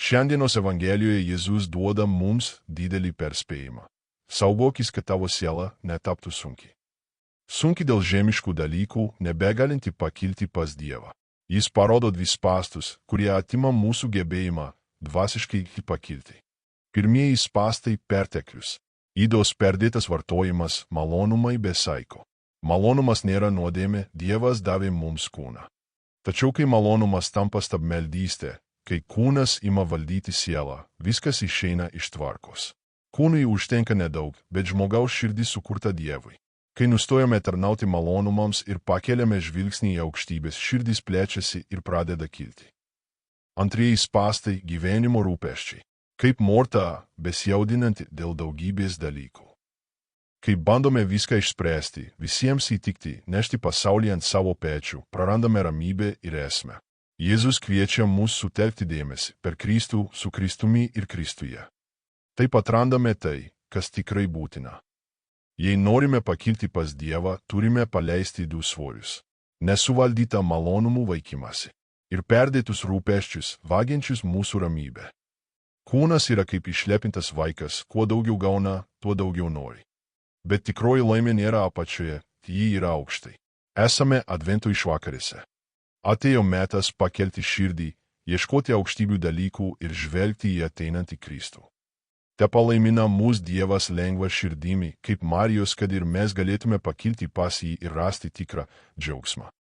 Šiandienos Evangelijoje Jėzus duoda mums didelį perspėjimą. Saugokis, kad tavo siela netaptų sunkiai. Sunkiai dėl žemiškų dalykų, nebegalinti pakilti pas Dievą. Jis parodo dvi spąstus, kurie atima mūsų gebėjimą dvasiškai pakilti. Pirmieji spąstai - perteklius. Ydos perdėtas vartojimas, malonumai be saiko. Malonumas nėra nuodėmė, Dievas davė mums kūną. Tačiau kai malonumas tampa stabmeldystė, kai kūnas ima valdyti sielą, viskas išeina iš tvarkos. Kūnui užtenka nedaug, bet žmogaus širdis sukurta Dievui. Kai nustojame tarnauti malonumams ir pakeliame žvilgsnį į aukštybės, širdis plečiasi ir pradeda kilti. Antrieji spąstai - gyvenimo rūpesčiai. Kaip Morta, besijaudinanti dėl daugybės dalykų. Kai bandome viską išspręsti, visiems įtikti, nešti pasaulį ant savo pečių, prarandame ramybę ir esmę. Jėzus kviečia mus sutelkti dėmesį per Kristų, su Kristumi ir Kristuje. Taip atrandame tai, kas tikrai būtina. Jei norime pakilti pas Dievą, turime paleisti du svorius - nesuvaldytą malonumų vaikymasi ir perdėtus rūpesčius, vagiančius mūsų ramybę. Kūnas yra kaip išlepintas vaikas, kuo daugiau gauna, tuo daugiau nori. Bet tikroji laimė nėra apačioje, ji yra aukštai. Esame Advento išvakarėse. Atėjo metas pakelti širdį, ieškoti aukštybių dalykų ir žvelgti į ateinantį Kristų. Te palaimina mus Dievas lengva širdimi, kaip Marijos, kad ir mes galėtume pakilti pas jį ir rasti tikrą džiaugsmą.